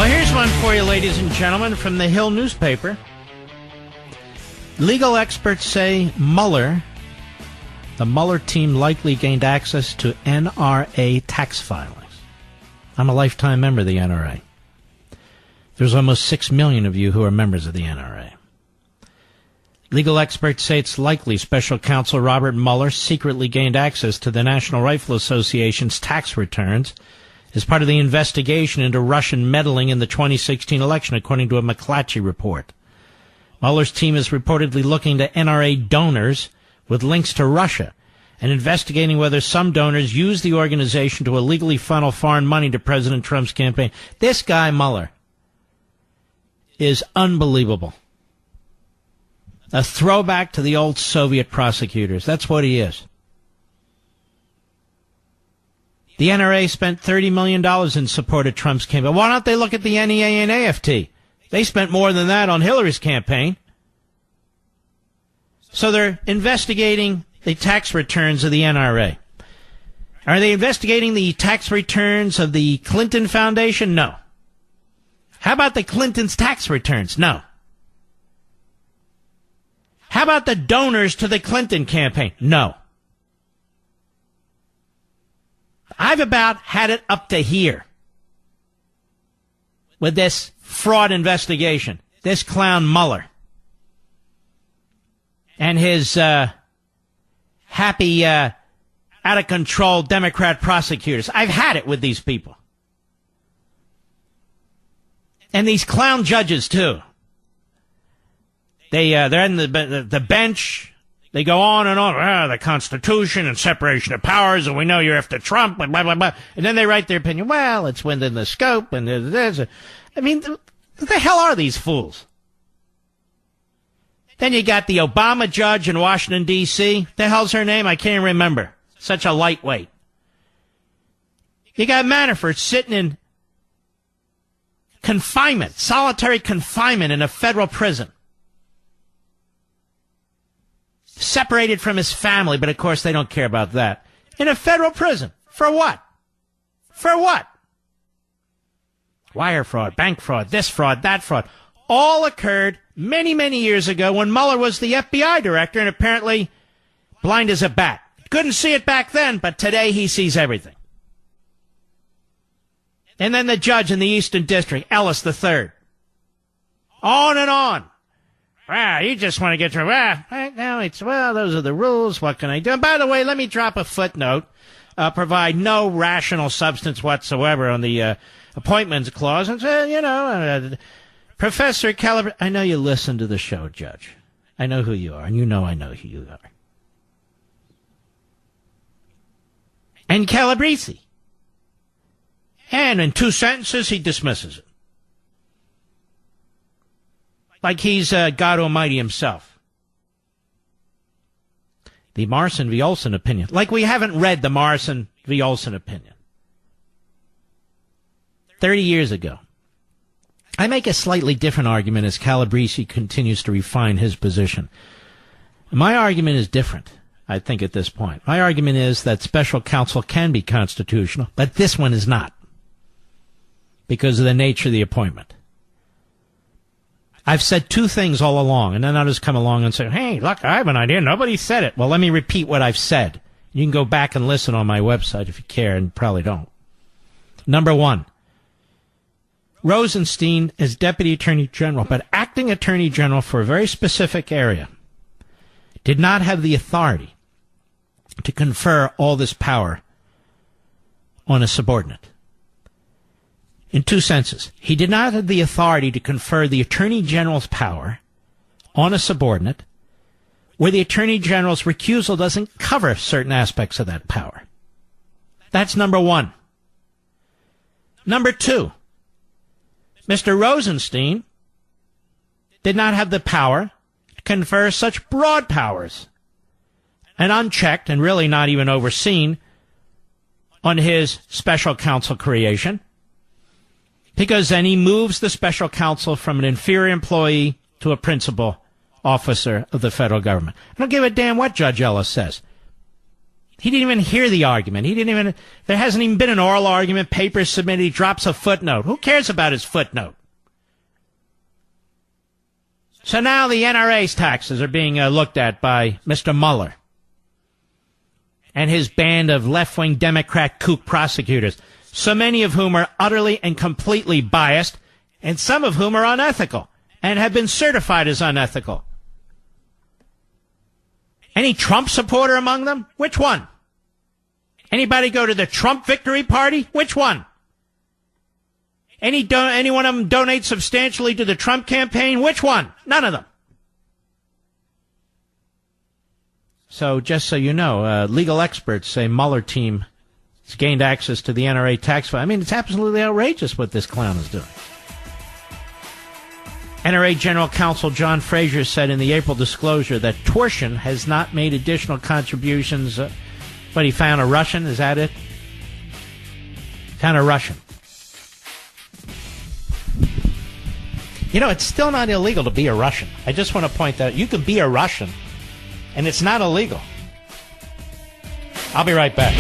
Well, here's one for you, ladies and gentlemen, from the Hill newspaper. Legal experts say the Mueller team likely gained access to NRA tax filings. I'm a lifetime member of the NRA. There's almost 6 million of you who are members of the NRA. Legal experts say it's likely Special Counsel Robert Mueller secretly gained access to the National Rifle Association's tax returns as part of the investigation into Russian meddling in the 2016 election, according to a McClatchy report. Mueller's team is reportedly looking to NRA donors with links to Russia and investigating whether some donors used the organization to illegally funnel foreign money to President Trump's campaign. This guy, Mueller, is unbelievable. A throwback to the old Soviet prosecutors. That's what he is. The NRA spent $30 million in support of Trump's campaign. Why don't they look at the NEA and AFT? They spent more than that on Hillary's campaign. So they're investigating the tax returns of the NRA. Are they investigating the tax returns of the Clinton Foundation? No. How about the Clintons' tax returns? No. How about the donors to the Clinton campaign? No. I've about had it up to here with this fraud investigation. This clown Mueller and his happy, out-of-control Democrat prosecutors. I've had it with these people. And these clown judges, too. They're in the bench. They go on and on. The Constitution and separation of powers, and we know you're after Trump, and blah, blah, blah. And then they write their opinion. Well, it's within the scope, and there's a... I mean, what the hell are these fools? Then you got the Obama judge in Washington, D.C. The hell's her name? I can't remember. Such a lightweight. You got Manafort sitting in confinement, solitary confinement in a federal prison. Separated from his family, but of course they don't care about that. In a federal prison. For what? For what? Wire fraud, bank fraud, this fraud, that fraud. All occurred many, many years ago when Mueller was the FBI director and apparently blind as a bat. Couldn't see it back then, but today he sees everything. And then the judge in the Eastern District, Ellis III. On and on. You just want to get through. Right now those are the rules. What can I do? And by the way, let me drop a footnote. Provide no rational substance whatsoever on the appointments clause. And say, Professor Calabrese, I know you listen to the show, Judge. I know who you are, and you know I know who you are. And Calabrese. And in 2 sentences, he dismisses it. Like he's God Almighty himself. The Morrison v. Olson opinion. Like we haven't read the Morrison v. Olson opinion. 30 years ago. I make a slightly different argument as Calabrese continues to refine his position. My argument is different, I think, at this point. My argument is that special counsel can be constitutional, but this one is not. Because of the nature of the appointment. I've said 2 things all along, and then others come along and say, hey, look, I have an idea. Nobody said it. Well, let me repeat what I've said. You can go back and listen on my website if you care, and probably don't. Number 1, Rosenstein is Deputy Attorney General, but acting Attorney General for a very specific area, did not have the authority to confer all this power on a subordinate. In 2 senses. He did not have the authority to confer the Attorney General's power on a subordinate where the Attorney General's recusal doesn't cover certain aspects of that power. That's number 1. Number 2, Mr. Rosenstein did not have the power to confer such broad powers and unchecked and really not even overseen on his special counsel creation. Because then he moves the special counsel from an inferior employee to a principal officer of the federal government. I don't give a damn what Judge Ellis says. He didn't even hear the argument. There hasn't even been an oral argument, papers submitted, he drops a footnote. Who cares about his footnote? So now the NRA's taxes are being looked at by Mr. Mueller and his band of left-wing Democrat kook prosecutors, so many of whom are utterly and completely biased, and some of whom are unethical and have been certified as unethical. Any Trump supporter among them? Which one? Anybody go to the Trump victory party? Which one? Any one of them donate substantially to the Trump campaign? Which one? None of them. So just so you know, legal experts say Mueller team has gained access to the NRA tax file. I mean, it's absolutely outrageous what this clown is doing. NRA General Counsel John Frazier said in the April disclosure that Torsion has not made additional contributions. But he found a Russian, is that it? Found a Russian. You know, it's still not illegal to be a Russian. I just want to point that out. You can be a Russian, and it's not illegal. I'll be right back.